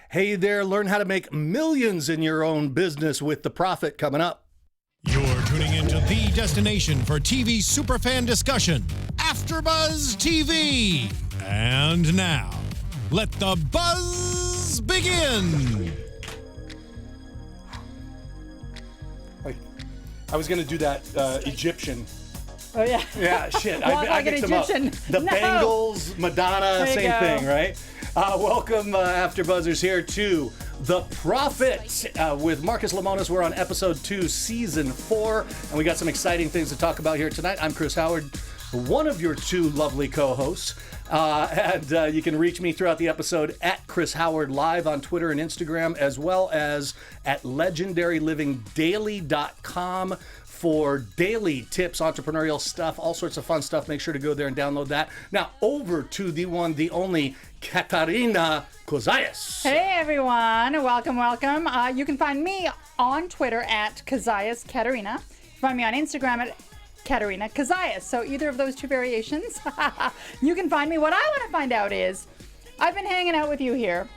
Hey there, learn how to make millions in your own business with The Profit coming up. You're tuning into the destination for TV superfan discussion, AFTERBUZZ TV. And now, let the buzz begin. I was going to do that Egyptian. Oh, yeah. Yeah, shit. Walk like an mixed them up. Egyptian. The No. Bengals, Madonna, There you same go. thing, right? Welcome, AfterBuzzers, here to The Profit with Marcus Lemonis. We're on episode 2, season 4, and we got some exciting things to talk about here tonight. I'm Chris Howard, one of your two lovely co-hosts. And you can reach me throughout the episode at Chris Howard Live on Twitter and Instagram, as well as at legendarylivingdaily.com for daily tips, entrepreneurial stuff, all sorts of fun stuff. Make sure to go there and download that. Now, over to the one, the only, Katerina Cozias. Hey, everyone. Welcome, welcome. You can find me on Twitter at Cozias Katerina. Find me on Instagram at Katerina Cozias. So either of those two variations, you can find me. What I want to find out is, I've been hanging out with you here,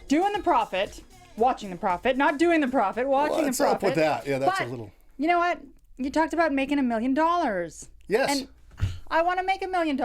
doing The Profit, watching The Profit, not doing The Profit, watching What's The Profit. up with that? Yeah, that's But a little... You know what? You talked about making $1 million. Yes. And I want to make $1 million.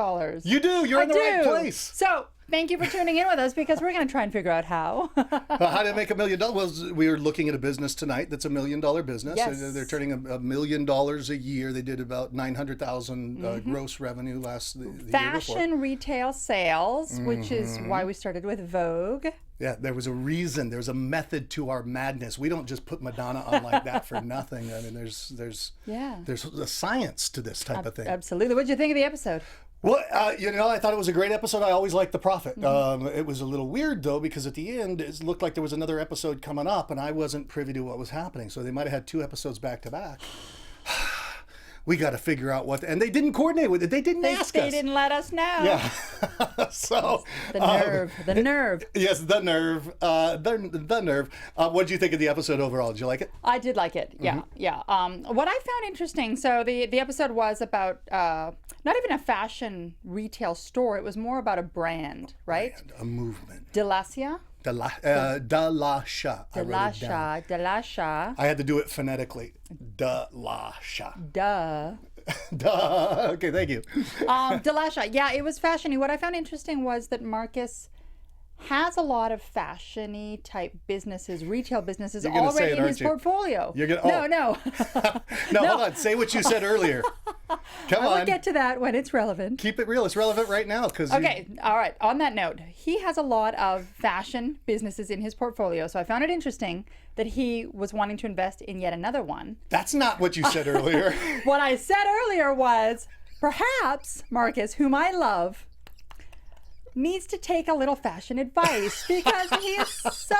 You do. You're in the right place. So thank you for tuning in with us, because we're going to try and figure out how. How to make $1 million? Well, we are looking at a business tonight that's $1 million business. Yes. They're turning $1 million a year. They did about 900,000 gross revenue the year before. Fashion retail sales, which is why we started with Vogue. Yeah, there was a reason. There's a method to our madness. We don't just put Madonna on like that for nothing. I mean, there's a science to this type of thing. Absolutely. What did you think of the episode? Well, I thought it was a great episode. I always liked The Profit. It was a little weird, though, because at the end, it looked like there was another episode coming up, and I wasn't privy to what was happening. So they might have had 2 episodes back to back. We got to figure out what, and they didn't coordinate with it. They didn't ask us. They didn't let us know. Yeah. So The nerve. The nerve. Yes, the nerve. The nerve. What did you think of the episode overall? Did you like it? I did like it. Yeah, yeah. What I found interesting, so the episode was about not even a fashion retail store. It was more about a brand, right? A movement. Dilascia. Dilascia. Dilascia. I had to do it phonetically. Dilascia. Duh. Duh. Okay, thank you. Dilascia. Yeah, it was fashion-y. What I found interesting was that Marcus has a lot of fashion-y type businesses, retail businesses already in his portfolio. You're gonna, No. No, hold on. Say what you said earlier. Come on. We'll get to that when it's relevant. Keep it real. It's relevant right now. Okay, all right. On that note, he has a lot of fashion businesses in his portfolio, so I found it interesting that he was wanting to invest in yet another one. That's not what you said earlier. What I said earlier was, perhaps Marcus, whom I love, needs to take a little fashion advice, because he is so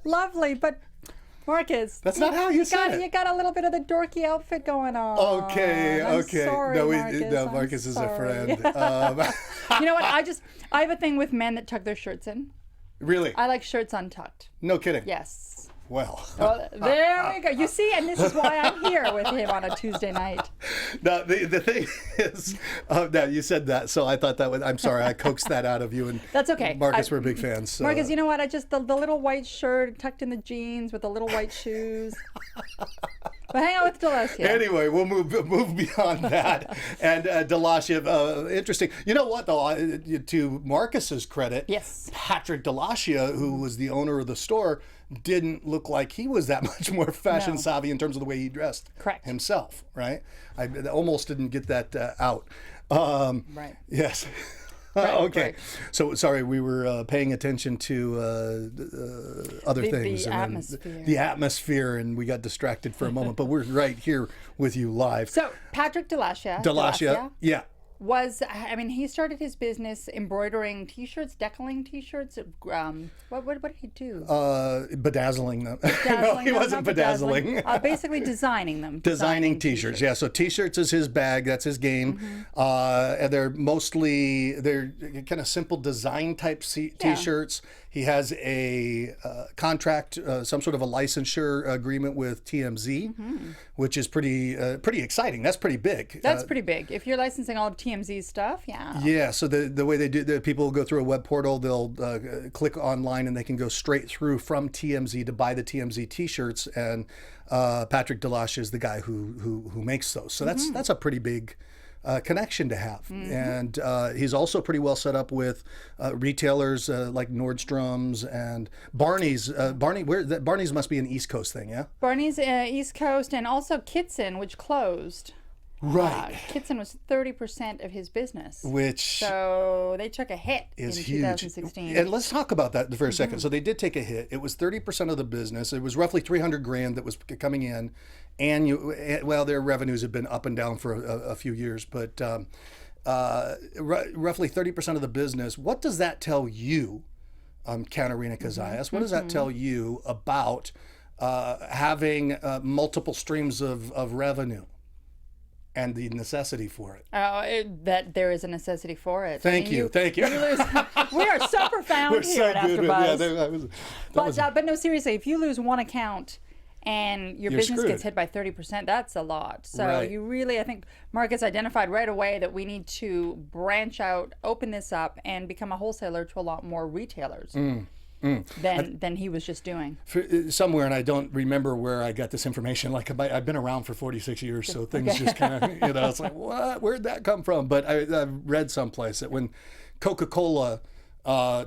lovely. But Marcus, that's not how you said it. You got a little bit of the dorky outfit going on. Okay. I'm sorry, Marcus is a friend. You know what? I have a thing with men that tuck their shirts in. Really? I like shirts untucked. No kidding. Yes. Well, there we go. You see, and this is why I'm here with him on a Tuesday night. Now, the thing is, now you said that, so I thought that was, I'm sorry, I coaxed that out of you. And that's okay. Marcus, we're big fans. So. Marcus, you know what? The little white shirt tucked in the jeans with the little white shoes. But hang out with Dilascia. Anyway, we'll move beyond that. And Dilascia, interesting. You know what, though? To Marcus's credit, yes, Patrick Dilascia, who was the owner of the store, didn't look like he was that much more fashion savvy in terms of the way he dressed himself, right? I almost didn't get that out. Right. Yes. Right, okay. right. So, sorry, we were paying attention to other things. The atmosphere. The atmosphere, and we got distracted for a moment, but we're right here with you live. So, Patrick Dilascia. Dilascia, yeah. He started his business embroidering T-shirts, decaling T-shirts. What did he do? Bedazzling them. No, he wasn't bedazzling. Basically designing them. Designing T-shirts. Yeah, so T-shirts is his bag. That's his game. And they're kind of simple design type T-shirts. He has a contract, some sort of a licensure agreement with TMZ, which is pretty exciting. That's pretty big. That's pretty big. If you're licensing all of TMZ's stuff, yeah. Yeah. So the way they do, the people go through a web portal. They'll click online and they can go straight through from TMZ to buy the TMZ T-shirts. And Patrick Dilascia is the guy who makes those. So that's a pretty big connection to have. And he's also pretty well set up with retailers like Nordstrom's and Barney's. Barney's must be an East Coast thing, yeah? Barney's East Coast, and also Kitson, which closed. Right. Kitson was 30% of his business. Which so they took a hit in is 2016. huge. And let's talk about that for a second. So they did take a hit. It was 30% of the business. It was roughly $300,000 that was coming in. And well, their revenues have been up and down for a few years, but roughly 30% of the business. What does that tell you, Katerina Cozias? What does that tell you about having multiple streams of revenue? And the necessity for it. That there is a necessity for it. Thank you. We are so profound here at AfterBuzz. Yeah, but no, seriously, if you lose one account and your business screwed. gets hit by 30%, that's a lot. So Right. you really, I think Marcus identified right away that we need to branch out, open this up, and become a wholesaler to a lot more retailers. Than he was just doing. Somewhere, and I don't remember where I got this information. Like I've been around for 46 years, so things just kind of, it's like, what? Where'd that come from? But I read someplace that when Coca-Cola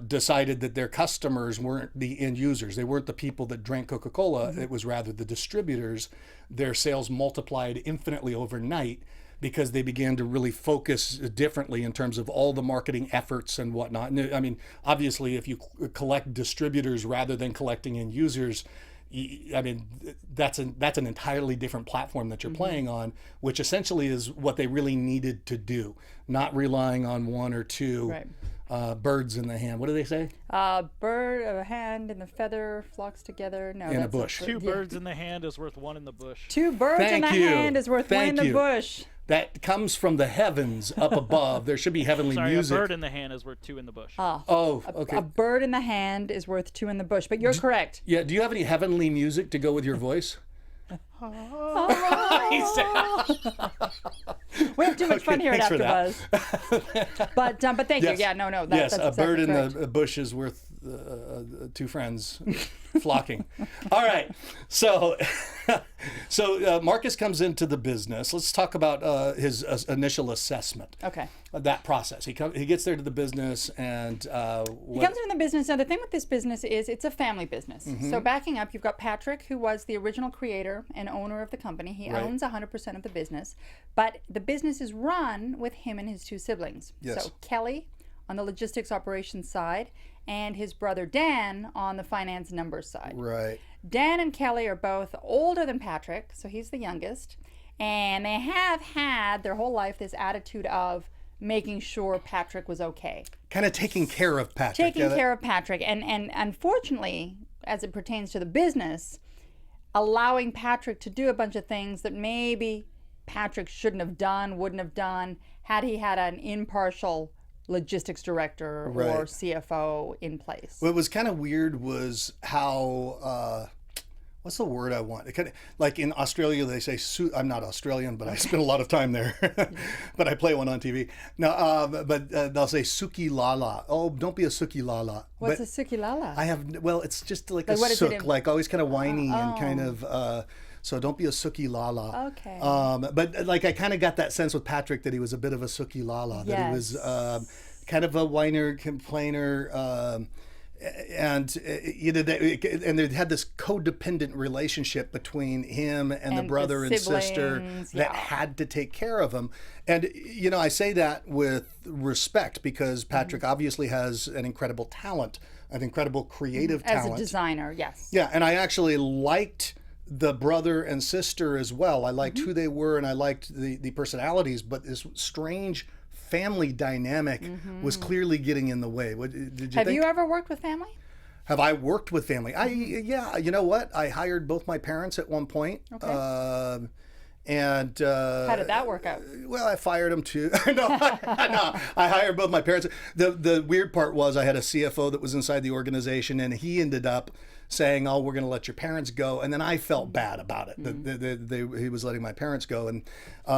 decided that their customers weren't the end users, they weren't the people that drank Coca-Cola, it was rather the distributors, their sales multiplied infinitely overnight, because they began to really focus differently in terms of all the marketing efforts and whatnot. And I mean, obviously, if you collect distributors rather than collecting end users, I mean, that's an entirely different platform that you're playing on, which essentially is what they really needed to do, not relying on one or two birds in the hand. What do they say? Bird of a hand and the feather flocks together. No, in that's a bush. Two birds in the hand is worth one in the bush. Two birds in the hand is worth one in the bush. That comes from the heavens up above. There should be heavenly music. A bird in the hand is worth two in the bush. Okay. A bird in the hand is worth two in the bush. But you're correct. Yeah. Do you have any heavenly music to go with your voice? We have too much fun here at AfterBuzz. But thank you. Yeah, no. Yes, that's a exactly bird in correct. the bush is worth two friends flocking. All right, so Marcus comes into the business. Let's talk about his initial assessment. Okay. That process. He gets there to the business and he comes into the business. Now the thing with this business is it's a family business. So backing up, you've got Patrick, who was the original creator and owner of the company. He owns 100% of the business, but the business is run with him and his two siblings. Yes. So Kelly on the logistics operations side, and his brother Dan on the finance numbers side. Right. Dan and Kelly are both older than Patrick, so he's the youngest, and they have had their whole life this attitude of making sure Patrick was okay. Kind of taking care of Patrick. Taking care of Patrick, and unfortunately, as it pertains to the business, allowing Patrick to do a bunch of things that maybe Patrick shouldn't have done, wouldn't have done, had he had an impartial logistics director or CFO in place. What was kind of weird was how, what's the word I want? It kind of, like in Australia, they say, I'm not Australian, but I spent a lot of time there, but I play one on TV. No, but they'll say suki lala. Oh, don't be a suki lala. What's a suki lala? It's just like a sook, like always kind of whiny and kind of, so don't be a suki lala. Okay. But like I kind of got that sense with Patrick that he was a bit of a suki lala, that he was kind of a whiner, complainer, and they had this codependent relationship between him and the brother and sister that had to take care of him. And I say that with respect because Patrick obviously has an incredible talent, an incredible creative talent. As a designer, yes. Yeah, and I actually liked the brother and sister as well. I liked who they were and I liked the personalities, but this strange family dynamic was clearly getting in the way. Have you ever worked with family? Have I worked with family? Yeah, you know what? I hired both my parents at one point. Okay. And How did that work out? well, I fired him too. No, I hired both my parents. The weird part was I had a CFO that was inside the organization, and he ended up saying, "Oh, we're going to let your parents go," and then I felt bad about it. He was letting my parents go, and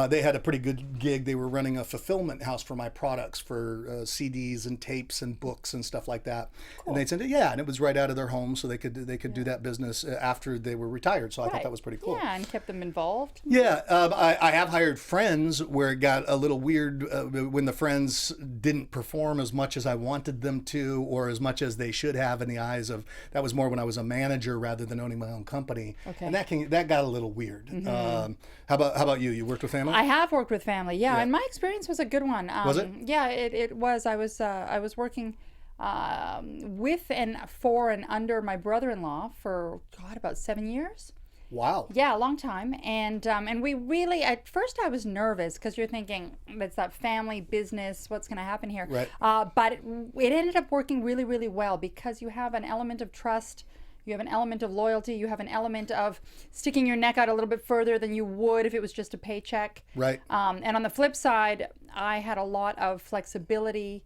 they had a pretty good gig. They were running a fulfillment house for my products, for CDs and tapes and books and stuff like that. Cool. And they said, "Yeah," and it was right out of their home, so they could do that business after they were retired. So I thought that was pretty cool. Yeah, and kept them involved. Yeah, I have hired friends where it got a little weird when the friends didn't perform as much as I wanted them to, or as much as they should have in the eyes of. That was more when I was a manager rather than owning my own company, and that got a little weird. How about you? You worked with family? I have worked with family, yeah, and my experience was a good one. Was it? Yeah, it was. I was working with and for and under my brother-in-law for about 7 years. Wow. Yeah, a long time. And we really, at first I was nervous because you're thinking, it's that family business, what's going to happen here? Right. But it ended up working really, really well because you have an element of trust, you have an element of loyalty, you have an element of sticking your neck out a little bit further than you would if it was just a paycheck. Right. And on the flip side, I had a lot of flexibility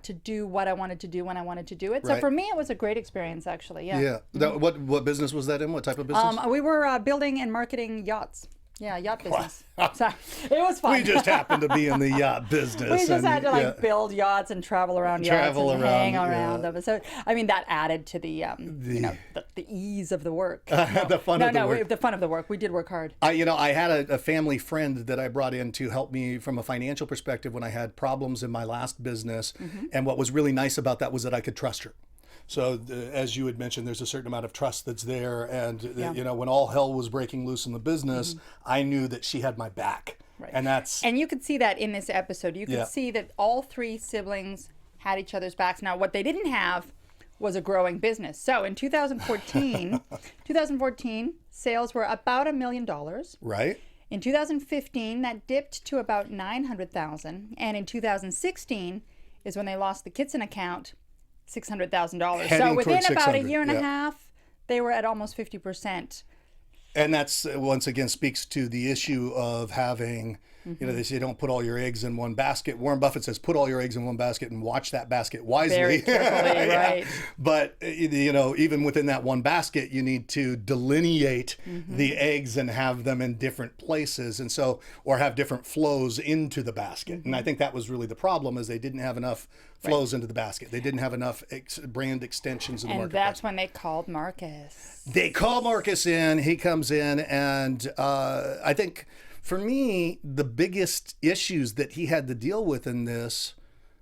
to do what I wanted to do when I wanted to do it. So Right. for me, it was a great experience, actually. Yeah. Yeah. What business was that in? What type of business? We were building and marketing yachts. Yeah, yacht business. So it was fun. We just happened to be in the yacht business. We just had to build yachts and travel around yachts and hang around them. So I mean that added to the ease of the work. The fun of the work. The fun of the work. We did work hard. I had a family friend that I brought in to help me from a financial perspective when I had problems in my last business. And what was really nice about that was that I could trust her. So as you had mentioned, there's a certain amount of trust that's there. And, when all hell was breaking loose in the business, I knew that she had my back. Right. And you could see that in this episode. You could see that all three siblings had each other's backs. Now, what they didn't have was a growing business. So in 2014, sales were about $1 million. Right. In 2015, that dipped to about $900,000. And in 2016 is when they lost the Kitson account, $600,000. So within about a year and a half, they were at almost 50%. And that's once again speaks to the issue of having, they say don't put all your eggs in one basket. Warren Buffett says put all your eggs in one basket and watch that basket wisely. Very carefully, right. But, even within that one basket, you need to delineate the eggs and have them in different places. And so, or have different flows into the basket. And I think that was really the problem is they didn't have enough flows into the basket. They didn't have enough brand extensions in the market. And that's when they called Marcus. They call Marcus in. He comes in, and I think for me, the biggest issues that he had to deal with in this,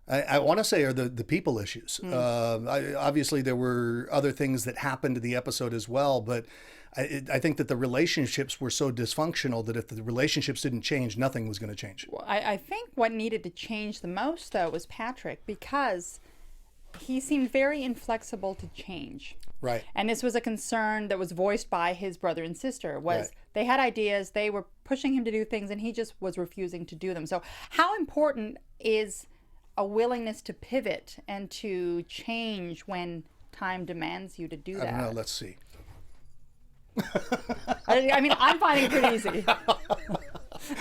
I want to say, are the people issues. Obviously, there were other things that happened to the episode as well, but I think that the relationships were so dysfunctional that if the relationships didn't change, nothing was going to change. Well, I think what needed to change the most, though, was Patrick, because he seemed very inflexible to change. Right. And this was a concern that was voiced by his brother and sister, was they had ideas, they were pushing him to do things, and he just was refusing to do them. So how important is a willingness to pivot and to change when time demands you to do that? I don't know. Let's see. I mean, I'm finding it pretty easy.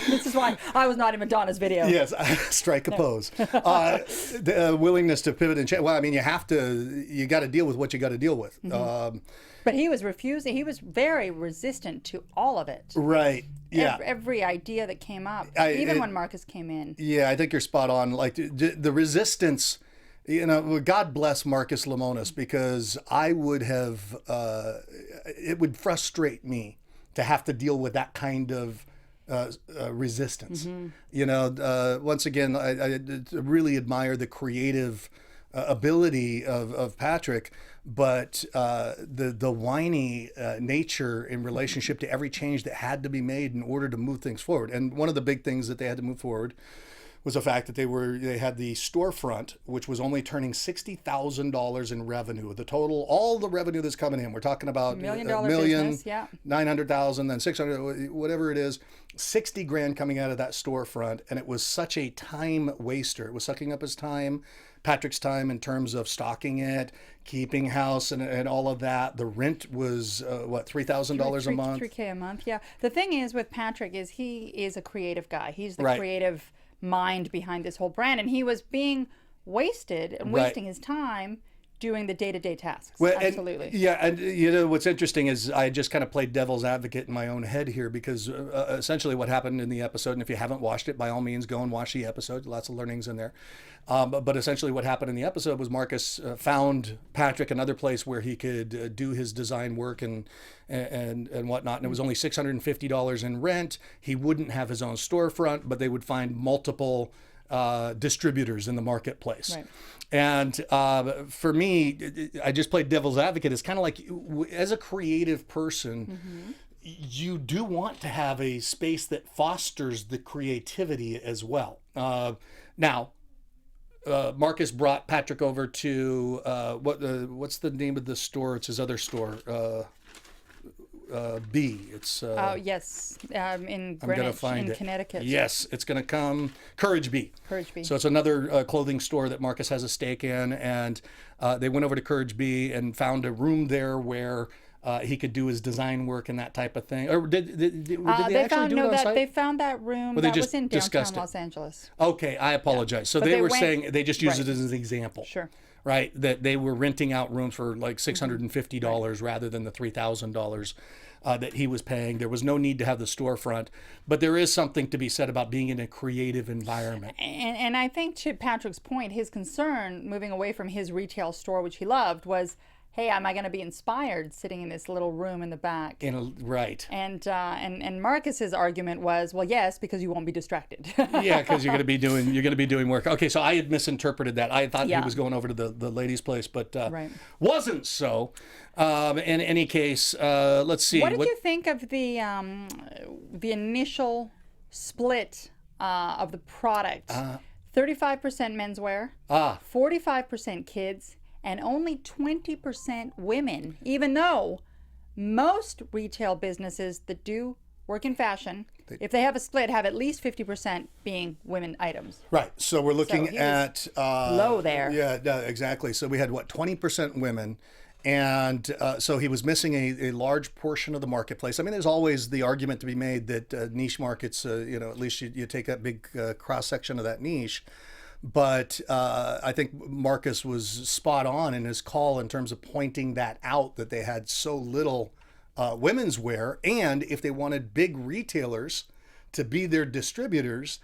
This is why I was not in Madonna's video. Yes, strike a pose. The willingness to pivot and change. Well, I mean, you got to deal with what you got to deal with. But he was refusing. He was very resistant to all of it. Right. Yeah. Every idea that came up, even when Marcus came in. Yeah, I think you're spot on. Like the resistance. God bless Marcus Lemonis, because I would have. It would frustrate me to have to deal with that kind of resistance. Once again, I really admire the creative ability of Patrick, but the whiny nature in relationship to every change that had to be made in order to move things forward. And one of the big things that they had to move forward was the fact that they had the storefront, which was only turning $60,000 in revenue. The total, all the revenue that's coming in, we're talking about $1 million business, yeah. 900,000, then 600, whatever it is, 60 grand coming out of that storefront, and it was such a time waster. It was sucking up his time, Patrick's time, in terms of stocking it, keeping house, and all of that. The rent was what, $3,000 a month? $3K a month, yeah. The thing is with Patrick is he is a creative guy. He's the Right. creative mind behind this whole brand, and he was being wasted and Right. wasting his time doing the day-to-day tasks. Well, Absolutely. And you know what's interesting is I just kind of played devil's advocate in my own head here, because essentially what happened in the episode, and if you haven't watched it, by all means go and watch the episode. Lots of learnings in there. But essentially what happened in the episode was Marcus found Patrick another place where he could do his design work and whatnot, and it was only $650 in rent. He wouldn't have his own storefront, but they would find multiple distributors in the marketplace. Right. And for me, I just played devil's advocate. It's kind of like, as a creative person, you do want to have a space that fosters the creativity as well. Now, Marcus brought Patrick over to what's the name of the store? It's his other store. B. It's Oh yes, in I'm gonna Greenwich, find in it. Connecticut. Yes, it's going to come. Courage B. Courage B. So it's another clothing store that Marcus has a stake in, and they went over to Courage B and found a room there where he could do his design work and that type of thing. Or did they actually do it on site? They found that room Or they that just was in downtown discussed it? Los Angeles. Okay, I apologize. So But they they were went- saying they just used Right. it as an example. Sure. Right, that they were renting out rooms for like $650 rather than the $3,000 that he was paying. There was no need to have the storefront, but there is something to be said about being in a creative environment. And I think to Patrick's point, his concern moving away from his retail store, which he loved, was, hey, am I going to be inspired sitting in this little room in the back? Right. And Marcus's argument was, well, yes, because you won't be distracted. Yeah, because you're going to be doing work. Okay, so I had misinterpreted that. I thought he Yeah. was going over to the ladies' place, but Right. wasn't so. In any case, let's see. What did you think of the initial split of the product? 35% menswear, 45% kids, and only 20% women, even though most retail businesses that do work in fashion, if they have a split, have at least 50% being women items. Right. So we're looking he was at low there. Yeah, exactly. So we had 20% women, and so he was missing a large portion of the marketplace. I mean, there's always the argument to be made that niche markets, at least you take that big cross section of that niche. But I think Marcus was spot on in his call in terms of pointing that out, that they had so little women's wear, and if they wanted big retailers to be their distributors,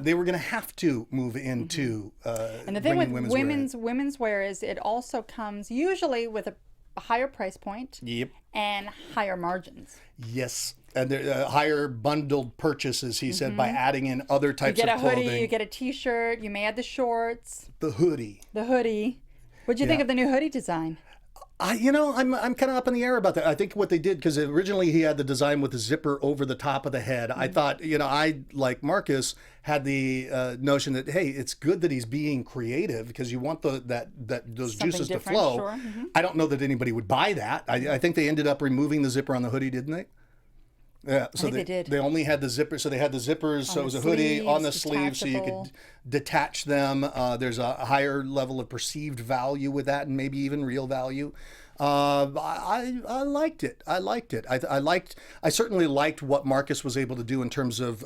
they were going to have to move into And the thing with bringing women's wear in. women's wear is it also comes usually with a higher price point Yep. and higher margins. Yes. And higher bundled purchases, he said, by adding in other You types get of a clothing. hoodie, you get a t-shirt, you may add the shorts, The hoodie. the hoodie. What'd you think of the new hoodie design? I'm kind of up in the air about that. I think what they did, because originally he had the design with the zipper over the top of the head. I thought, I, like Marcus, had the notion that, hey, it's good that he's being creative because you want those Something juices to different, flow. sure. I don't know that anybody would buy that. I think they ended up removing the zipper on the hoodie, didn't they? Yeah, so think they did. They only had the zipper, so they had the zippers, so it was the a hoodie on the sleeves, sleeve, so you detachable. could detach them. There's a higher level of perceived value with that, and maybe even real value. I liked it. I certainly liked what Marcus was able to do in terms of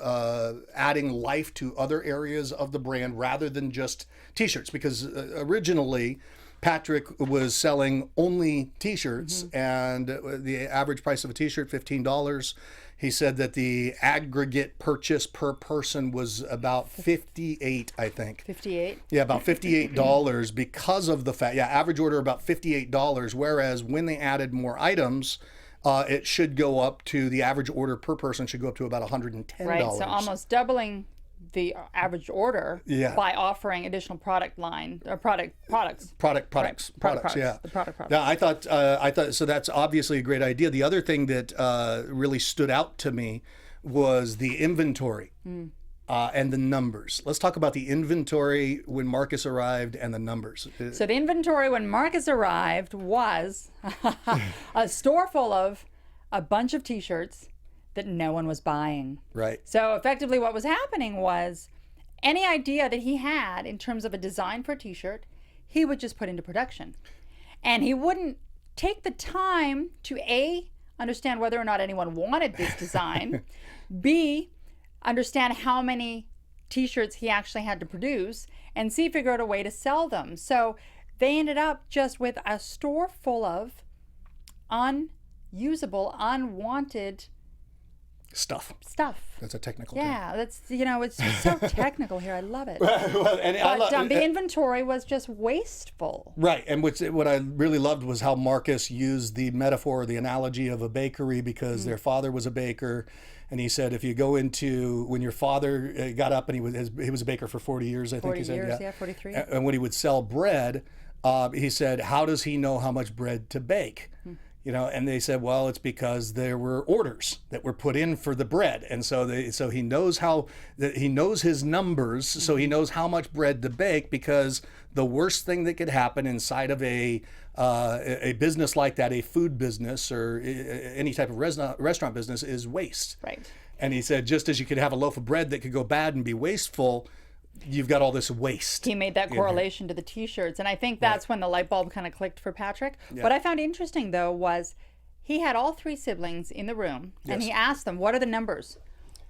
adding life to other areas of the brand rather than just t-shirts, because originally Patrick was selling only t-shirts, and the average price of a t-shirt, $15. He said that the aggregate purchase per person was about $58, I think. 58. Yeah, about $58 because of the fact, average order about $58, whereas when they added more items, it should go up to, the average order per person should go up to about $110. Right, so almost doubling the average order Yeah. by offering additional product line or products. Products. The product products. Yeah, I thought so. That's obviously a great idea. The other thing that really stood out to me was the inventory. and the numbers. Let's talk about the inventory when Marcus arrived and the numbers. So the inventory when Marcus arrived was a store full of a bunch of T-shirts that no one was buying. Right. So effectively what was happening was any idea that he had in terms of a design for a T-shirt, he would just put into production. And he wouldn't take the time to A, understand whether or not anyone wanted this design, B, understand how many T-shirts he actually had to produce, and C, figure out a way to sell them. So they ended up just with a store full of unusable, unwanted Stuff. That's a technical term. Yeah, that's, it's so technical here. I love it. Well, and The inventory was just wasteful. Right, and what I really loved was how Marcus used the metaphor, the analogy of a bakery, because their father was a baker, and he said if you go into when your father got up and he was a baker for 40 years, I think he said, 40 years, yeah, 43. And when he would sell bread, he said, how does he know how much bread to bake? And they said, well, it's because there were orders that were put in for the bread, and so he knows he knows his numbers, so he knows how much bread to bake, because the worst thing that could happen inside of a business like that, a food business or any type of restaurant business, is waste. Right. And he said, just as you could have a loaf of bread that could go bad and be wasteful, you've got all this waste. He made that correlation to the T-shirts, and I think that's when the light bulb kind of clicked for Patrick. Yeah. What I found interesting, though, was he had all three siblings in the room, and he asked them, what are the numbers?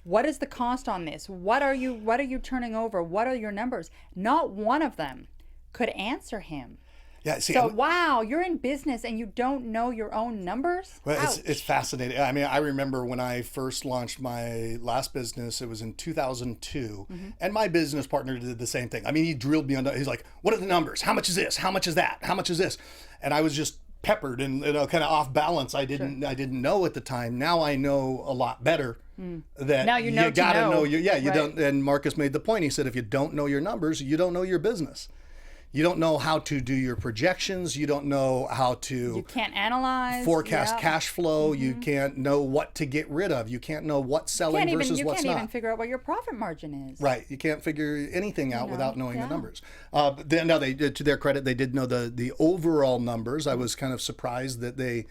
What is the cost on this? What are you turning over? What are your numbers? Not one of them could answer him. Yeah, see, so wow, you're in business and you don't know your own numbers? Well, it's fascinating. I mean, I remember when I first launched my last business, it was in 2002, and my business partner did the same thing. I mean, he drilled me on. He's like, "What are the numbers? How much is this? How much is that? How much is this?" And I was just peppered and kind of off balance. I didn't know at the time. Now I know a lot better. That now you gotta know you right. don't. And Marcus made the point. He said, if you don't know your numbers, you don't know your business. You don't know how to do your projections. You don't know how to. You can't analyze. Forecast cash flow. You can't know what to get rid of. You can't know what's selling versus what's not. You can't even figure out what your profit margin is. Right. You can't figure anything out without knowing the numbers. They to their credit, they did know the overall numbers. I was kind of surprised that they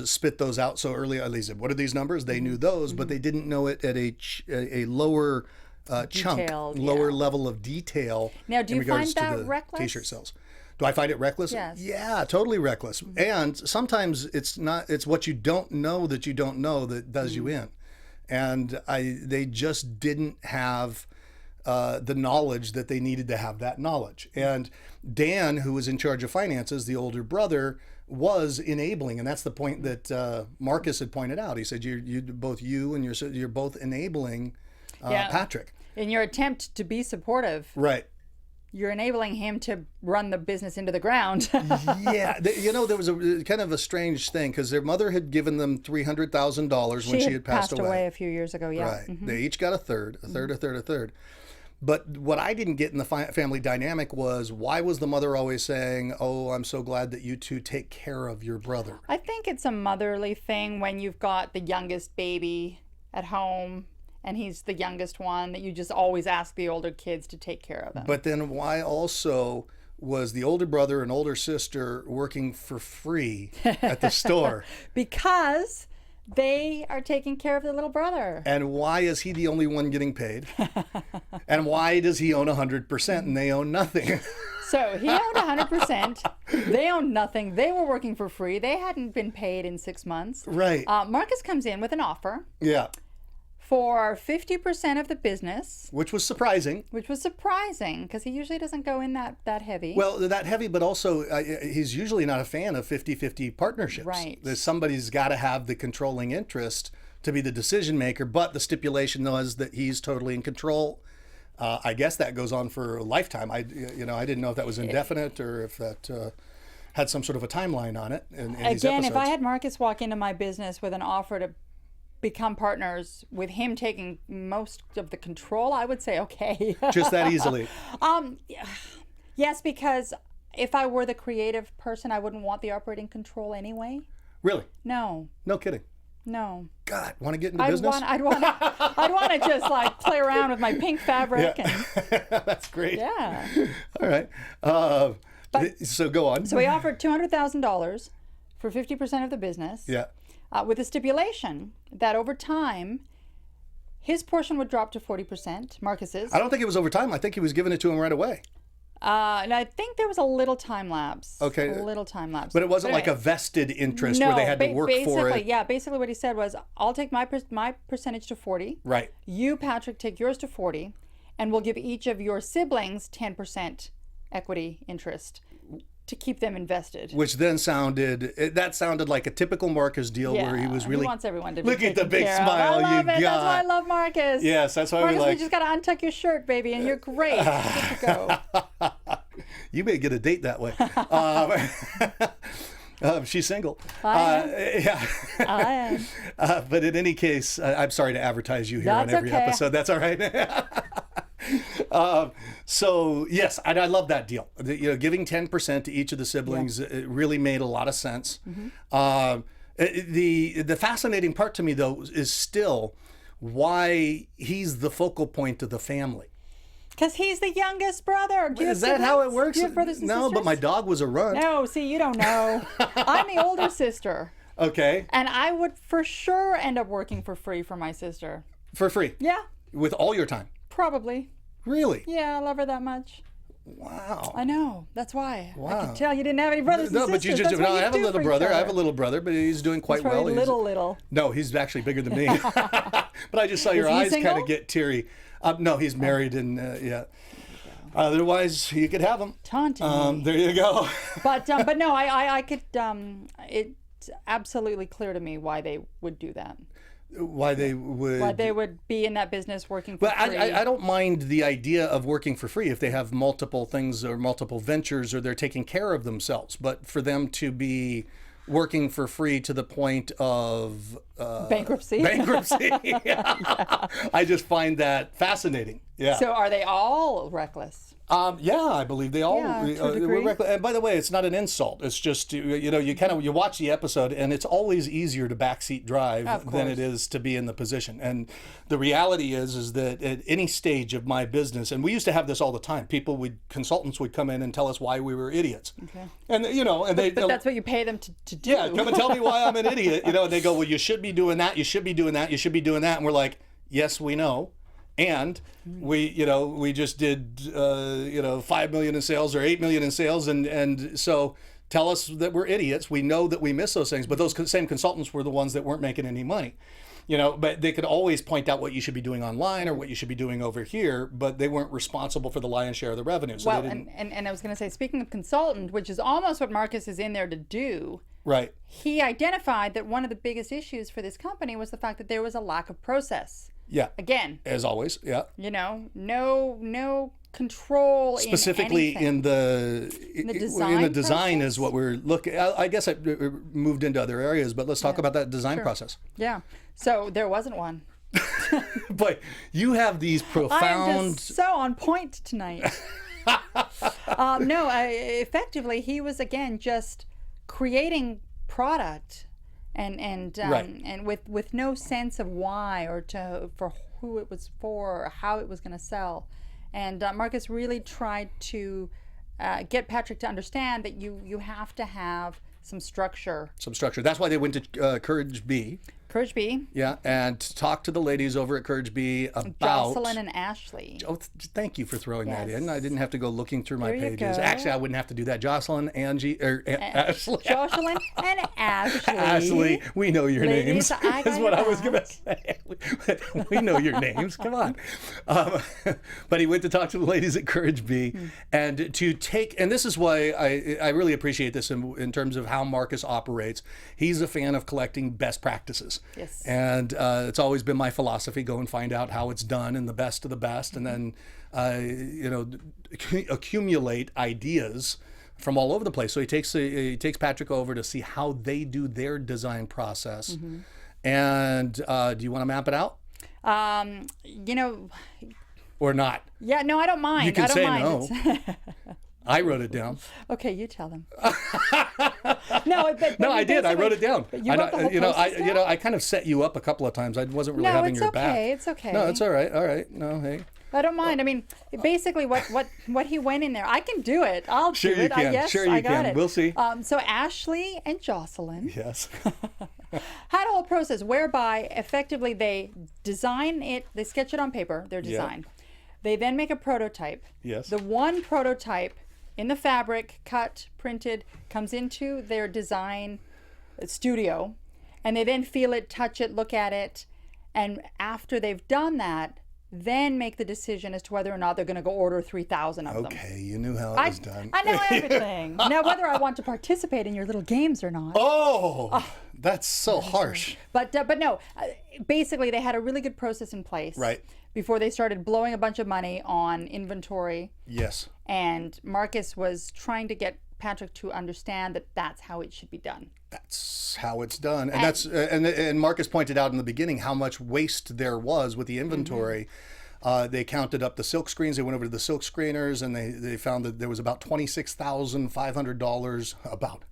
spit those out so early. At least, what are these numbers? They knew those, but they didn't know it at a lower. Lower level of detail. Now, do you find that reckless? T-shirt sales. Do I find it reckless? Yes. Yeah, totally reckless. And sometimes it's not. It's what you don't know that does you in. And they just didn't have the knowledge that they needed to have that knowledge. And Dan, who was in charge of finances, the older brother, was enabling, and that's the point that Marcus had pointed out. He said, you're both enabling Patrick. In your attempt to be supportive. Right. You're enabling him to run the business into the ground. Yeah. There was a kind of a strange thing, because their mother had given them $300,000 when she had passed away a few years ago, yeah. Right. They each got a third. But what I didn't get in the family dynamic was, why was the mother always saying, "Oh, I'm so glad that you two take care of your brother"? I think it's a motherly thing when you've got the youngest baby at home, and he's the youngest one, that you just always ask the older kids to take care of him. But then why also was the older brother and older sister working for free at the store? Because they are taking care of the little brother. And why is he the only one getting paid? And why does he own 100% and they own nothing? So he owned 100%. They owned nothing. They were working for free. They hadn't been paid in 6 months. Right. Marcus comes in with an offer. Yeah. For 50% of the business. Which was surprising. Because he usually doesn't go in that heavy. Well, that heavy, but also he's usually not a fan of 50-50 partnerships. Right. Somebody's got to have the controlling interest to be the decision maker, but the stipulation was that he's totally in control. I guess that goes on for a lifetime. I didn't know if that was indefinite or if that had some sort of a timeline on it. In these episodes. If I had Marcus walk into my business with an offer to become partners with him taking most of the control, I would say okay. Just that easily? Yes, because if I were the creative person, I wouldn't want the operating control anyway. Really? No. No kidding. No. God, want to get into business? I'd want to just like play around with my pink fabric. Yeah. And, That's great. yeah. All right. So go on. So he offered $200,000 for 50% of the business. Yeah. With a stipulation that over time, his portion would drop to 40%, Marcus's. I don't think it was over time. I think he was giving it to him right away. And I think there was a little time lapse. Okay. A little time lapse. But it wasn't like a anyway, vested interest where they had to work for it. Yeah, basically what he said was, I'll take my percentage to 40. Right. You, Patrick, take yours to 40, and we'll give each of your siblings 10% equity interest to keep them invested. Which then sounded like a typical Marcus deal where he was really... He wants everyone to be Look at the taken big care of. smile I love you it. got. That's why I love Marcus. Yes, that's why Marcus, we like... we just got to untuck your shirt, baby, and you're great. Good to go. You may get a date that way. She's single. I am. Yeah. I am. But in any case, I'm sorry to advertise you here That's on every okay. episode. That's all right. So yes, I love that deal. Giving 10% to each of the siblings, it really made a lot of sense. The fascinating part to me though is still why he's the focal point of the family. Because he's the youngest brother. Do you have Is that how it siblings? works? Do you have brothers and No, sisters? but my dog was a runt. No, see, you don't know. I'm the older sister. Okay. And I would for sure end up working for free for my sister. For free? Yeah, With all your time? probably. Really? Yeah, I love her that much. Wow. I know. That's why. I Wow. could tell you didn't have any brothers and No, sisters. but you just That's what I you have a do little for brother. each I have a other. little brother, but he's doing quite Probably well. He's- little. No, he's actually bigger than me. But I just saw your he eyes kind single? of get teary. No, he's married and yeah. Otherwise, you could have him. Taunting me. There you go. But no, I could. It's absolutely clear to me why they would do that. Why they would? Why they would be in that business working for But free. I don't mind the idea of working for free if they have multiple things or multiple ventures or they're taking care of themselves. But for them to be working for free to the point of Bankruptcy. yeah. I just find that fascinating. Yeah. So are they all reckless? Yeah, I believe they all Yeah, to a were degree. reckless. And by the way, it's not an insult. It's just you watch the episode, and it's always easier to backseat drive Of than it course. is to be in the position. And the reality is that at any stage of my business, and we used to have this all the time. Consultants would come in and tell us why we were idiots. Okay. And But that's what you pay them to do. yeah, come and tell me why I'm an idiot. And they go, well, you should be doing that. You should be doing that. You should be doing that. And we're like, yes, we know. And we just did, 5 million in sales or 8 million in sales. And so tell us that we're idiots. We know that we miss those things. But those same consultants were the ones that weren't making any money. But they could always point out what you should be doing online or what you should be doing over here, but they weren't responsible for the lion's share of the revenue. So Well, they didn't, and I was going to say, speaking of consultant, which is almost what Marcus is in there to do, right. he identified that one of the biggest issues for this company was the fact that there was a lack of process. Yeah. Again, As always. Yeah. no control Specifically in the design design process? is what we're looking. I guess I moved into other areas, but let's talk about that design process. Yeah. So there wasn't one. But you have these I am profound. just so on point tonight. Effectively, he was again just creating product, and Right. and with no sense of why or for who it was for or how it was going to sell. And Marcus really tried to get Patrick to understand that you have to have some structure. Some structure. That's why they went to Courage B. Courage B, Yeah, and talk to the ladies over at Courage B about. Jocelyn and Ashley. Oh, thank you for throwing that in. Yes. I didn't have to go looking through my There you pages. go. Actually, I wouldn't have to do that. Jocelyn, Angie, or Ashley. Jocelyn and Ashley. Ashley, we know your Ladies, names. I That's got what I your was going to say. We know your names. Come on. But he went to talk to the ladies at Courage B and to take, and this is why I really appreciate this in terms of how Marcus operates. He's a fan of collecting best practices. Yes. And it's always been my philosophy: go and find out how it's done and the best of the best, and then accumulate ideas from all over the place. So he takes Patrick over to see how they do their design process. And do you want to map it out You know, or not? yeah, no, I don't mind. You can I don't say mind. no. I wrote it down. Okay, you tell them. No, but No, I did. I wrote it down. But you wrote the whole process down? I kind of set you up a couple of times. I wasn't really No, having it's your back. okay. It's okay. No, it's all right. All right. No, hey. I don't mind. I mean, basically, what he went in there, I can do it. I'll Sure do you it. can. I guess Sure you I got can. it. We'll see. So Ashley and Jocelyn Yes. had a whole process whereby effectively they design it, they sketch it on paper, their design. They then make a prototype. Yes. The one prototype in the fabric, cut, printed, comes into their design studio, and they then feel it, touch it, look at it, and after they've done that, then make the decision as to whether or not they're going to go order 3,000 of them. Okay, you knew how it was done. I know everything. Now, whether I want to participate in your little games or not. Oh, that's so harsh. But no, basically they had a really good process in place. Right. Before they started blowing a bunch of money on inventory. Yes. And Marcus was trying to get Patrick to understand that that's how it should be done. That's how it's done, and that's and Marcus pointed out in the beginning how much waste there was with the inventory. They counted up the silk screens. They went over to the silk screeners, and they found that there was about $26,500 about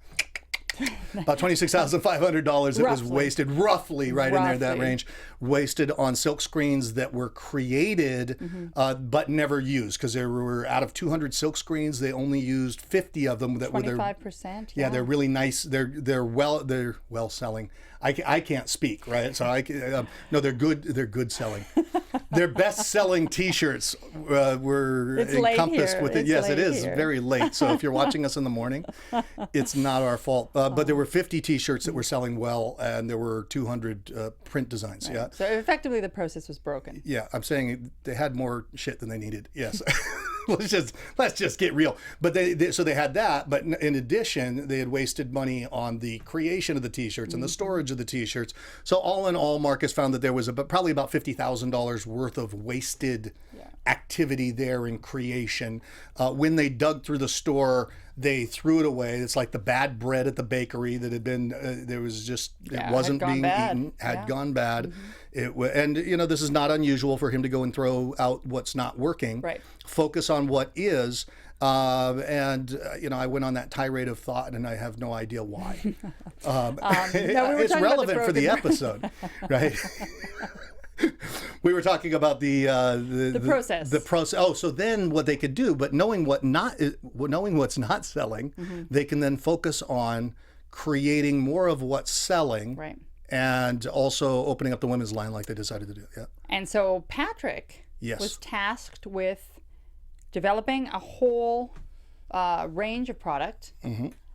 $26,500 that was wasted, roughly in there, that range, wasted on silk screens that were created but never used, because there were, out of 200 silk screens, they only used 50 of them. That 25%. Yeah, they're really nice. They're well selling. I can't speak, right? So no, they're good. They're good selling. Their best selling T-shirts were encompassed with it. Yes, it is very late. So if you're watching us in the morning, it's not our fault. But there were 50 T-shirts that were selling well, and there were 200 print designs. Right. Yeah. So effectively, the process was broken. Yeah, I'm saying they had more shit than they needed. Yes. let's just get real. But so they had that, but in addition, they had wasted money on the creation of the T-shirts and the storage of the T-shirts. So all in all, Marcus found that there was probably about $50,000 worth of wasted activity there in creation. When they dug through the store, they threw it away. It's like the bad bread at the bakery that had been it wasn't being eaten, had gone bad. And this is not unusual for him to go and throw out what's not working. Right. Focus on what is. I went on that tirade of thought, and I have no idea why. It's relevant for the episode, right? We were talking about the process. The process. Oh, so then what they could do, but knowing what's not selling, they can then focus on creating more of what's selling, right? And also opening up the women's line like they decided to do. Yeah. And so Patrick was tasked with developing a whole range of product,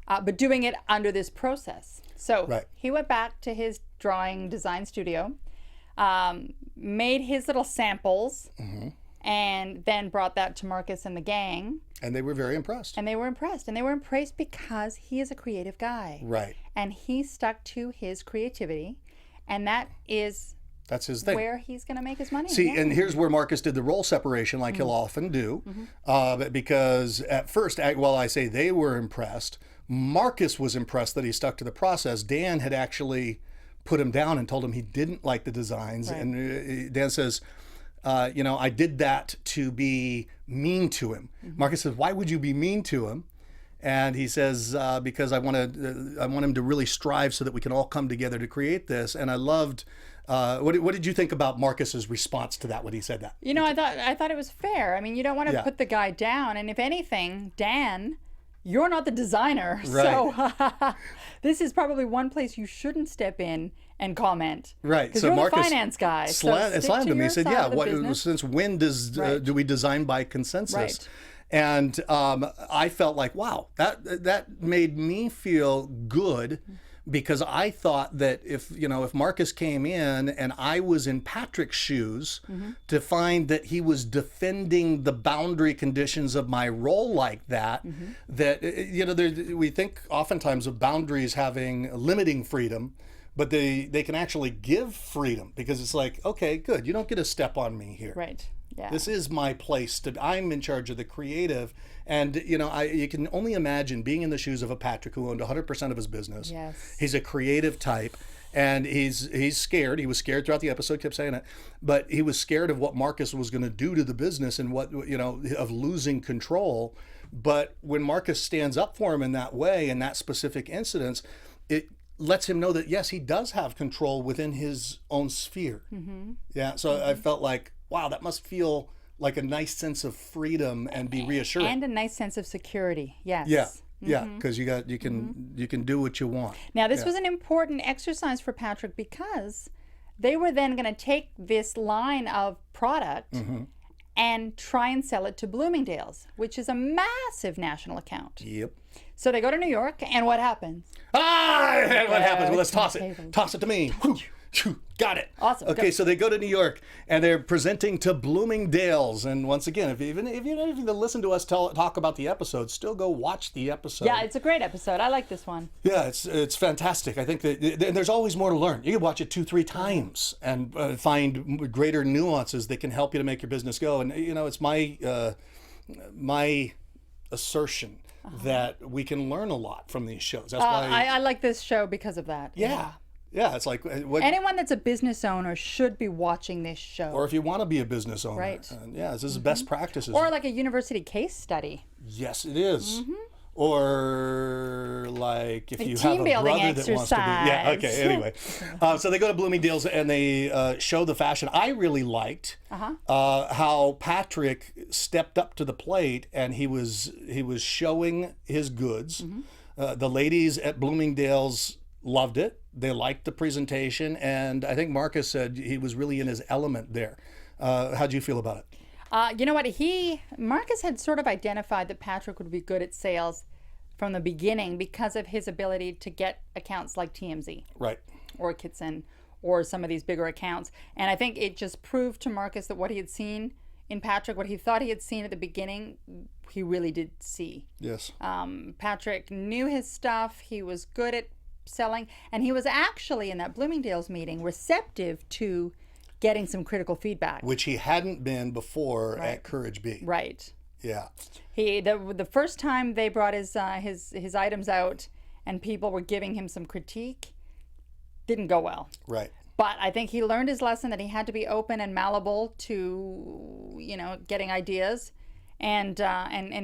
but doing it under this process. So he went back to his drawing design studio, made his little samples, and then brought that to Marcus and the gang. And they were very impressed. And they were impressed because he is a creative guy. Right. And he stuck to his creativity, and that's his thing. Where he's going to make his money. See, and here's where Marcus did the role separation like he'll often do. Because at first, while I say they were impressed, Marcus was impressed that he stuck to the process. Dan had actually put him down and told him he didn't like the designs. Right. And Dan says, I did that to be mean to him. Marcus says, why would you be mean to him? And he says, because I want him to really strive so that we can all come together to create this. And I loved, what did you think about Marcus's response to that when he said that? I thought it was fair. I mean, you don't want to put the guy down. And if anything, Dan, you're not the designer. Right. So this is probably one place you shouldn't step in and comment. Right. Because so you're Marcus the finance guy. Slammed him. He said, since when do we design by consensus? Right. And I felt like, wow, that made me feel good, because I thought that if Marcus came in and I was in Patrick's shoes, to find that he was defending the boundary conditions of my role like that, we think oftentimes of boundaries having limiting freedom, but they can actually give freedom, because it's like, okay, good, you don't get a step on me here. Right. Yeah. This is my place. I'm in charge of the creative. And, you can only imagine being in the shoes of a Patrick who owned 100% of his business. Yes. He's a creative type, and he's scared. He was scared throughout the episode, kept saying it, but he was scared of what Marcus was going to do to the business and of losing control, But when Marcus stands up for him in that way, in that specific incident, it lets him know that, yes, he does have control within his own sphere. Yeah, so I felt like, wow, that must feel like a nice sense of freedom and be reassuring. And a nice sense of security, yes. Yeah. Yeah, because you can do what you want. Now, this was an important exercise for Patrick because they were then going to take this line of product and try and sell it to Bloomingdale's, which is a massive national account. Yep. So they go to New York, and what happens? And what happens? Well, let's toss it. Toss it to me. Got it. Awesome. Okay, so they go to New York and they're presenting to Bloomingdale's. And once again, if you listen to us talk about the episode, still go watch the episode. Yeah, it's a great episode. I like this one. Yeah, it's fantastic. I think that there's always more to learn. You can watch it 2-3 times and find greater nuances that can help you to make your business go. And it's my assertion that we can learn a lot from these shows. That's why I like this show because of that. Yeah, it's like anyone that's a business owner should be watching this show. Or if you want to be a business owner, right? This is best practices. Or like a university case study. Yes, it is. Or like if you have team a building brother that wants to be. Yeah. Okay. Anyway, so they go to Bloomingdale's and they show the fashion. I really liked how Patrick stepped up to the plate and he was showing his goods. The ladies at Bloomingdale's loved it. They liked the presentation, and I think Marcus said he was really in his element there. How'd you feel about it? You know what? Marcus had sort of identified that Patrick would be good at sales from the beginning because of his ability to get accounts like TMZ. Right. Or Kitson, or some of these bigger accounts. And I think it just proved to Marcus that what he had seen in Patrick, what he thought he had seen at the beginning, he really did see. Yes. Patrick knew his stuff. He was good at selling, and he was actually in that Bloomingdale's meeting receptive to getting some critical feedback, which he hadn't been before at Courage B. Right. Yeah. The first time they brought his items out and people were giving him some critique, didn't go well. Right. But I think he learned his lesson that he had to be open and malleable to getting ideas, and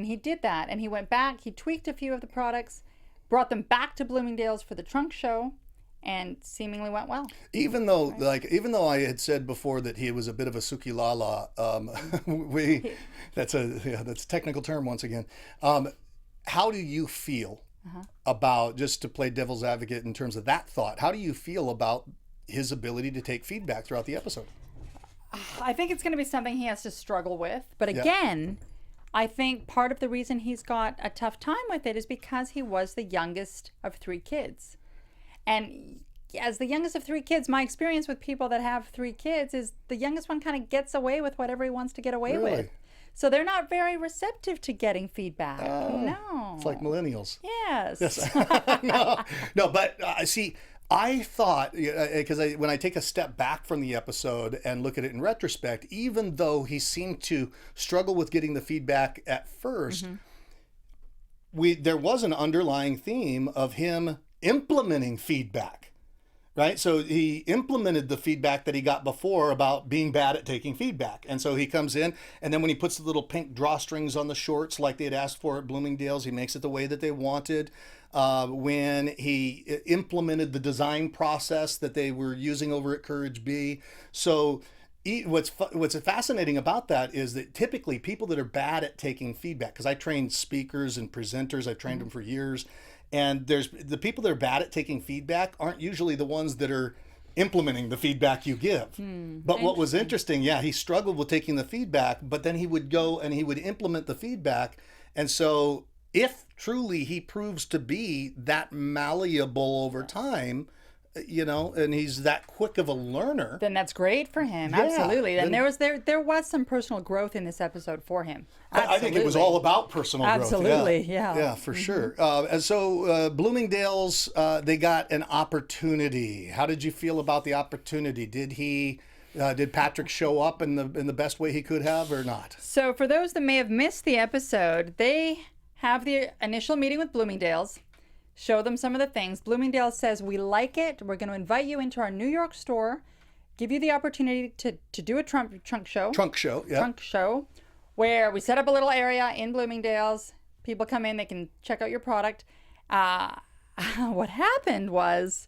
he did that. And he went back. He tweaked a few of the products, brought them back to Bloomingdale's for the trunk show, and seemingly went well. Even though I had said before that he was a bit of a Suki Lala, that's a technical term once again. How do you feel about, just to play devil's advocate in terms of that thought, how do you feel about his ability to take feedback throughout the episode? I think it's going to be something he has to struggle with. But again, I think part of the reason he's got a tough time with it is because he was the youngest of 3 kids. And as the youngest of 3 kids, my experience with people that have 3 kids is the youngest one kind of gets away with whatever he wants to get away with. So they're not very receptive to getting feedback. No. It's like millennials. Yes. No, but see, I thought, because when I take a step back from the episode and look at it in retrospect, even though he seemed to struggle with getting the feedback at first, there was an underlying theme of him implementing feedback, right? So he implemented the feedback that he got before about being bad at taking feedback. And so he comes in, and then when he puts the little pink drawstrings on the shorts like they had asked for at Bloomingdale's, he makes it the way that they wanted. When he implemented the design process that they were using over at Courage B. So what's fascinating about that is that typically people that are bad at taking feedback, because I train speakers and presenters, I've trained them for years, and there's the people that are bad at taking feedback aren't usually the ones that are implementing the feedback you give. But what was interesting, he struggled with taking the feedback, but then he would go and he would implement the feedback. And so if truly he proves to be that malleable over time, and he's that quick of a learner, then that's great for him. Absolutely. And there was some personal growth in this episode for him. I think it was all about personal growth. Absolutely. Yeah, for sure. And so Bloomingdale's, they got an opportunity. How did you feel about the opportunity? Did Patrick show up in the best way he could have, or not? So for those that may have missed the episode, they have the initial meeting with Bloomingdale's, show them some of the things. Bloomingdale's says, we like it. We're going to invite you into our New York store, give you the opportunity to do a trunk show. Trunk show, yeah. Trunk show, where we set up a little area in Bloomingdale's. People come in, they can check out your product. What happened was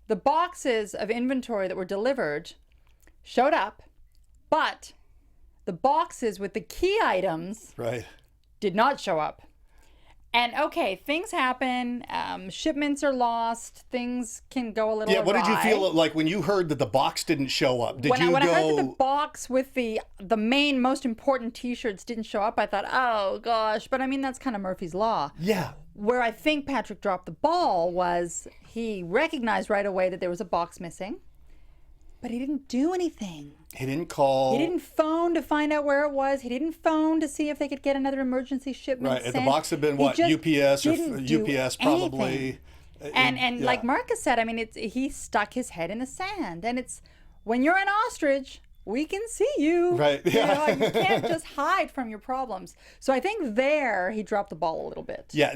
the boxes of inventory that were delivered showed up, but the boxes with the key items did not show up. And okay, things happen. Shipments are lost. Things can go a little awry. What did you feel like when you heard that the box didn't show up? When I heard that the box with the main most important T-shirts didn't show up, I thought, oh gosh. But I mean, that's kind of Murphy's Law. Yeah. Where I think Patrick dropped the ball was he recognized right away that there was a box missing, but he didn't do anything. He didn't call. He didn't phone to find out where it was. He didn't phone to see if they could get another emergency shipment Right. sent. The box had been what? UPS or UPS probably. And like Marcus said, I mean, he stuck his head in the sand. And it's when you're an ostrich, we can see you. Right. You know, you can't just hide from your problems. So I think there he dropped the ball a little bit. Yeah,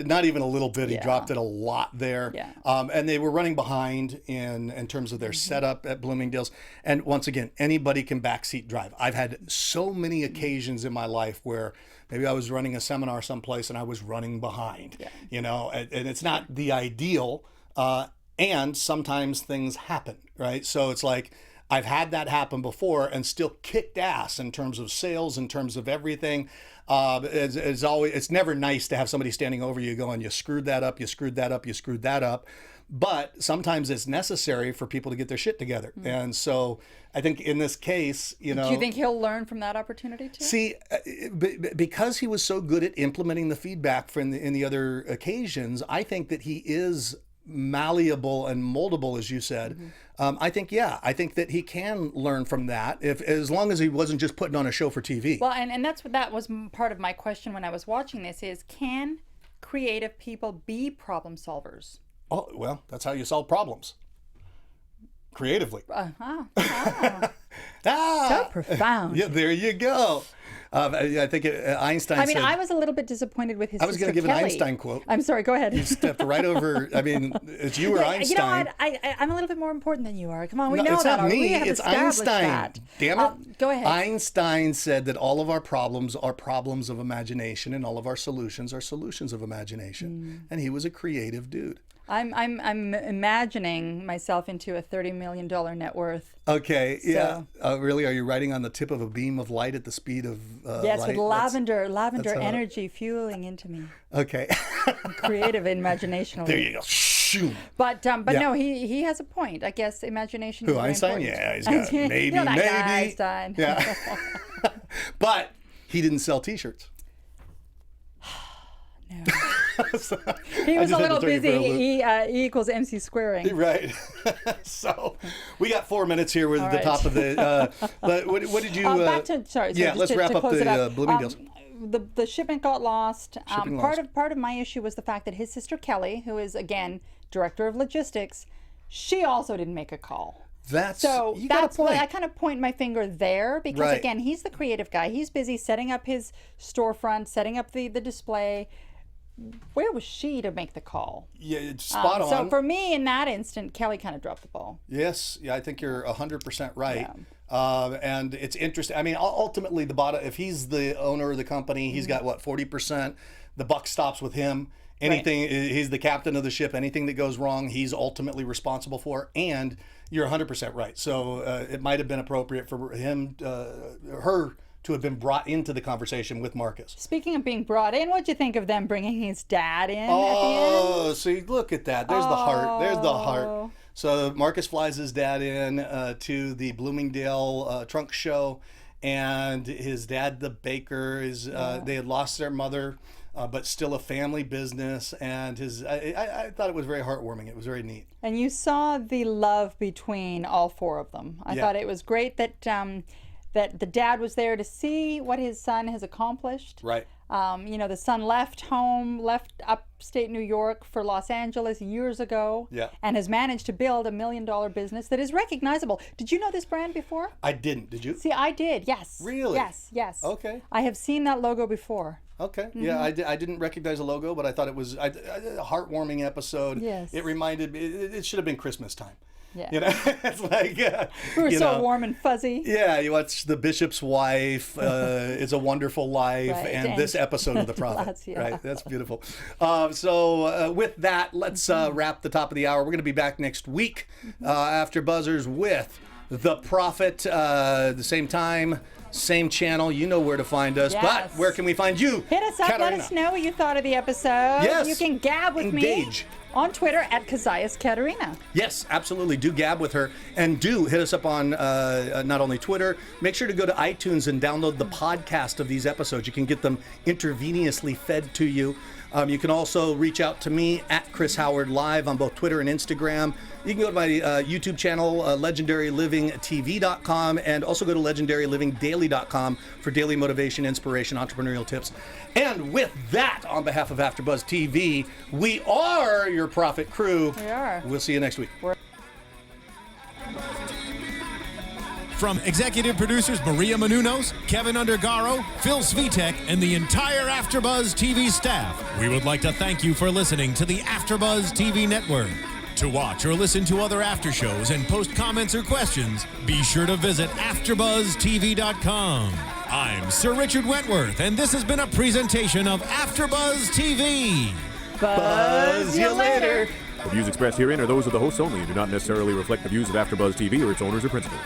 not even a little bit. He dropped it a lot there. Yeah. And they were running behind in terms of their setup at Bloomingdale's. And once again, anybody can backseat drive. I've had so many occasions in my life where maybe I was running a seminar someplace and I was running behind. Yeah. You know, and it's not the ideal. And sometimes things happen, right? So it's like, I've had that happen before and still kicked ass in terms of sales, in terms of everything. It's never nice to have somebody standing over you going, you screwed that up, you screwed that up, you screwed that up. But sometimes it's necessary for people to get their shit together. Mm-hmm. And so I think in this case, you know. Do you think he'll learn from that opportunity too? See, because he was so good at implementing the feedback from in the other occasions, I think that he is malleable and moldable, as you said. Mm-hmm. I think that he can learn from that as long as he wasn't just putting on a show for TV. Well, and that was part of my question when I was watching this is, can creative people be problem solvers? Oh, well, that's how you solve problems. Creatively. So profound. Yeah, there you go. I think Einstein said... I was a little bit disappointed with his sister I was going to give Kelly. an Einstein quote. I'm sorry, go ahead. You stepped right over... I mean, it's you or Einstein. You know what? I'm a little bit more important than you are. Come on, we know it's that. Not me. We have it's established Einstein. that. Damn it. Go ahead. Einstein said that all of our problems are problems of imagination and all of our solutions are solutions of imagination. And he was a creative dude. I'm imagining myself into a $30 million net worth. Okay, So- yeah. Really, are you riding on the tip of a beam of light at the speed of Yes, light? with lavender that's how- energy fueling into me. Okay. Creative imaginationally. There you go. Shoo. But Yeah. no, he has a point. I guess imagination is Who, very Einstein? important. Yeah, he's got maybe, You know that maybe. guy, Einstein. Yeah. But he didn't sell T-shirts. No. So, He I was just a had to little throw you for a busy. loop. E equals MC squaring. Right. So we got 4 minutes here with All the right. top of the. But what did you? Back to yeah, let's wrap up close it the Bloomingdale's. The shipment got lost. Shipping Part lost. of my issue was the fact that his sister Kelly, who is again director of logistics, she also didn't make a call. That's So you got a that's why point. I kind of point my finger there because Right. again, he's the creative guy. He's busy setting up his storefront, setting up the display. Where was she to make the call? Yeah, it's spot on. So for me, in that instant, Kelly kind of dropped the ball. Yes, yeah, I think you're 100% right. Yeah. And it's interesting. I mean, ultimately, the bottom. If he's the owner of the company, he's got what 40%. The buck stops with him. Anything, he's the captain of the ship. Anything that goes wrong, he's ultimately responsible for. And you're 100% right. So it might have been appropriate for him, her, to have been brought into the conversation with Marcus. Speaking of being brought in, what'd you think of them bringing his dad in at the end? Oh, see, look at that. There's the heart. There's the heart. Oh. So Marcus flies his dad in to the Bloomingdale trunk show, and his dad, the baker, they had lost their mother, but still a family business. And I thought it was very heartwarming. It was very neat. And you saw the love between all four of them. I Yeah. thought it was great that that the dad was there to see what his son has accomplished. Right. You know, the son left home, left upstate New York for Los Angeles years ago, Yeah. and has managed to build $1 million business that is recognizable. Did you know this brand before? I didn't. Did you? See, I did. Yes. Really? Yes. Yes. Okay. I have seen that logo before. Okay. Yeah, I didn't recognize the logo, but I thought it was a heartwarming episode. Yes. It reminded me, it should have been Christmas time. Yeah. You know, it's like We were you so know, warm and fuzzy. Yeah, you watch The Bishop's Wife, It's a Wonderful Life, Right, and and this episode of The Prophet. lots, yeah. Right, that's beautiful. So with that, let's wrap the top of the hour. We're going to be back next week after Buzzers with The Prophet, the same time. Same channel, you know where to find us. Yes. But where can we find you? Hit us up. Katerina? Let us know what you thought of the episode. Yes. You can gab with Engage. me on Twitter at Cozias Katerina. Yes, absolutely. Do gab with her, and do hit us up on not only Twitter. Make sure to go to iTunes and download the podcast of these episodes. You can get them intravenously fed to you. You can also reach out to me at Chris Howard Live on both Twitter and Instagram. You can go to my YouTube channel, legendarylivingtv.com, and also go to legendarylivingdaily.com for daily motivation, inspiration, entrepreneurial tips. And with that, on behalf of AfterBuzz TV, we are your Prophet crew. We are. We'll see you next week. From executive producers Maria Menounos, Kevin Undergaro, Phil Svitek, and the entire AfterBuzz TV staff, we would like to thank you for listening to the AfterBuzz TV network. To watch or listen to other after shows and post comments or questions, be sure to visit AfterBuzzTV.com. I'm Sir Richard Wentworth, and this has been a presentation of AfterBuzz TV. Buzz you later. The views expressed herein are those of the hosts only and do not necessarily reflect the views of AfterBuzz TV or its owners or principals.